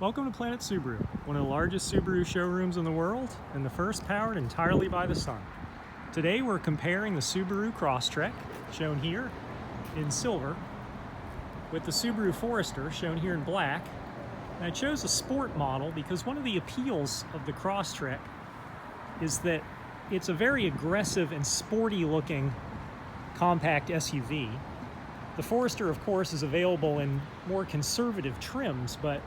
Welcome to Planet Subaru, one of the largest Subaru showrooms in the world and the first powered entirely by the sun. Today we're comparing the Subaru Crosstrek, shown here in silver, with the Subaru Forester, shown here in black. And I chose a sport model because one of the appeals of the Crosstrek is that it's a very aggressive and sporty looking compact SUV. The Forester, of course, is available in more conservative trims, but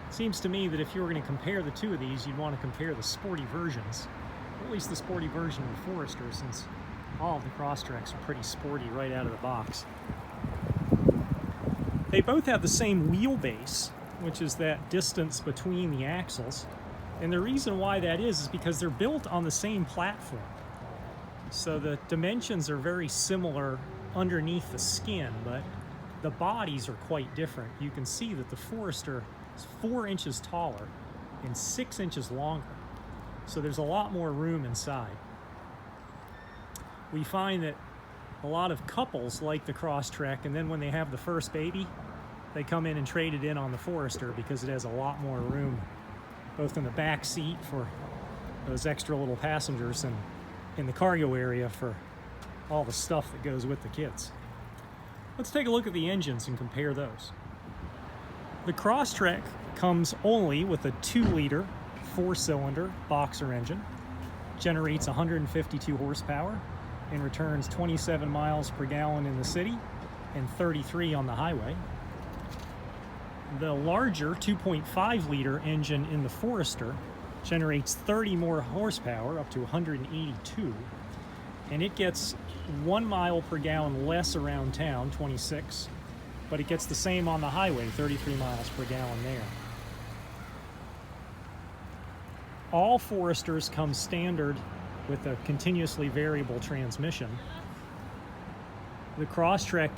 it seems to me that if you were going to compare the two of these, you'd want to compare the sporty versions, or at least the sporty version of the Forester, since all of the Crosstreks are pretty sporty right out of the box. They both have the same wheelbase, which is that distance between the axles, and the reason why that is because they're built on the same platform. So the dimensions are very similar underneath the skin, but the bodies are quite different. You can see that the Forester is 4 inches taller and 6 inches longer, so there's a lot more room inside. We find that a lot of couples like the Crosstrek, and then when they have the first baby, they come in and trade it in on the Forester because it has a lot more room, both in the back seat for those extra little passengers and in the cargo area for all the stuff that goes with the kids. Let's take a look at the engines and compare those. The Crosstrek comes only with a 2-liter 4-cylinder boxer engine, generates 152 horsepower, and returns 27 miles per gallon in the city and 33 on the highway. The larger 2.5-liter engine in the Forester generates 30 more horsepower, up to 182, and it gets 1 mile per gallon less around town, 26, but it gets the same on the highway, 33 miles per gallon there. All Foresters come standard with a continuously variable transmission. The Crosstrek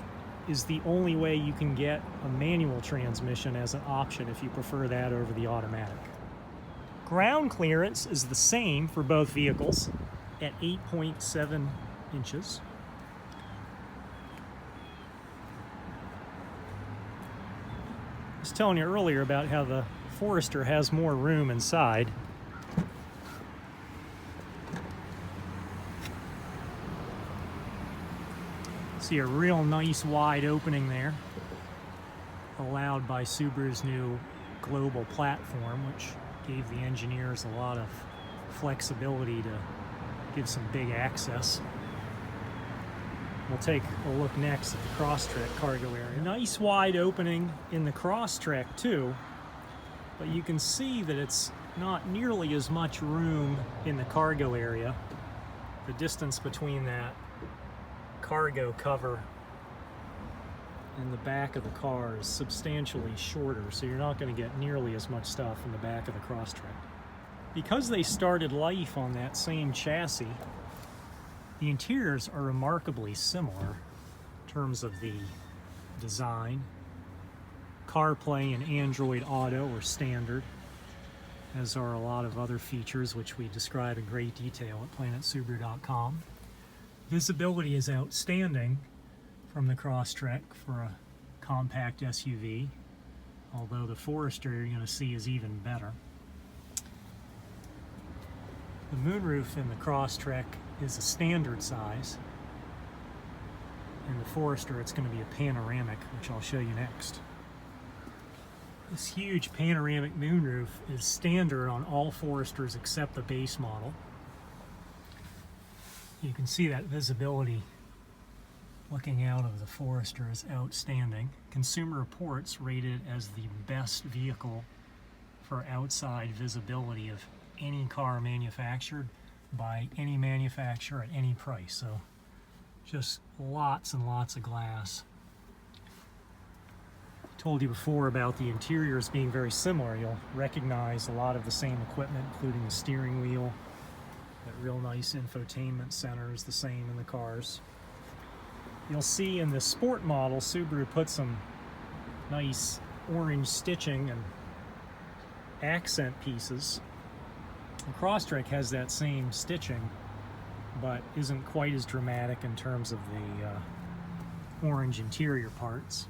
is the only way you can get a manual transmission as an option if you prefer that over the automatic. Ground clearance is the same for both vehicles at 8.7 inches. I was telling you earlier about how the Forester has more room inside. See a real nice wide opening there, allowed by Subaru's new global platform, which gave the engineers a lot of flexibility to give some big access. We'll take a look next at the Crosstrek cargo area. Nice wide opening in the Crosstrek too, but you can see that it's not nearly as much room in the cargo area. The distance between that cargo cover and the back of the car is substantially shorter, so you're not going to get nearly as much stuff in the back of the Crosstrek. Because they started life on that same chassis, the interiors are remarkably similar in terms of the design. CarPlay and Android Auto are standard, as are a lot of other features which we describe in great detail at planetsubaru.com. Visibility is outstanding from the Crosstrek for a compact SUV, although the Forester you're going to see is even better. The moonroof in the Crosstrek is a standard size. In the Forester it's going to be a panoramic, which I'll show you next. This huge panoramic moonroof is standard on all Foresters except the base model. You can see that visibility looking out of the Forester is outstanding. Consumer Reports rate it as the best vehicle for outside visibility of any car manufactured by any manufacturer at any price. So just lots and lots of glass. I told you before about the interiors being very similar. You'll recognize a lot of the same equipment, including the steering wheel. That real nice infotainment center is the same in the cars. You'll see in the sport model, Subaru put some nice orange stitching and accent pieces. The Crosstrek has that same stitching, but isn't quite as dramatic in terms of the orange interior parts.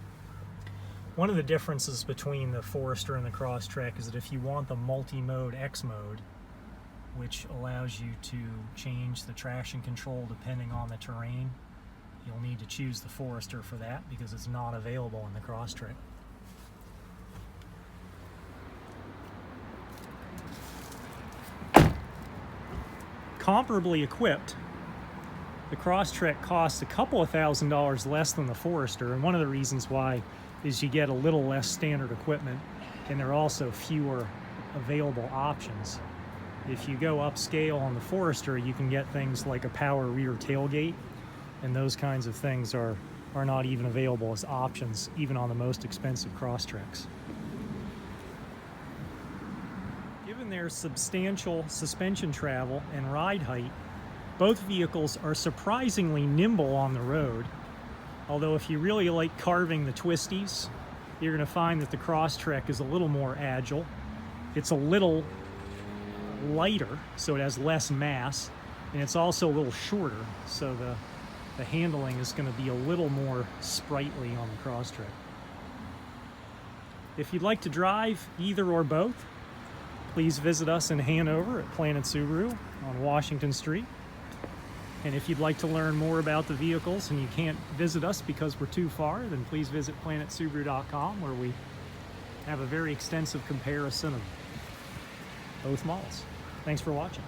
One of the differences between the Forester and the Crosstrek is that if you want the multi-mode X mode, which allows you to change the traction control depending on the terrain, you'll need to choose the Forester for that because it's not available in the Crosstrek. Comparably equipped, the Crosstrek costs a couple of $1,000s less than the Forester, and one of the reasons why is you get a little less standard equipment, and there are also fewer available options. If you go upscale on the Forester, you can get things like a power rear tailgate, and those kinds of things are not even available as options, even on the most expensive Crosstreks. Given their substantial suspension travel and ride height, both vehicles are surprisingly nimble on the road. Although if you really like carving the twisties, you're going to find that the Crosstrek is a little more agile. It's a little lighter, so it has less mass, and it's also a little shorter, so the handling is going to be a little more sprightly on the Crosstrek. If you'd like to drive either or both, please visit us in Hanover at Planet Subaru on Washington Street. And if you'd like to learn more about the vehicles and you can't visit us because we're too far, then please visit planetsubaru.com, where we have a very extensive comparison of both models. Thanks for watching.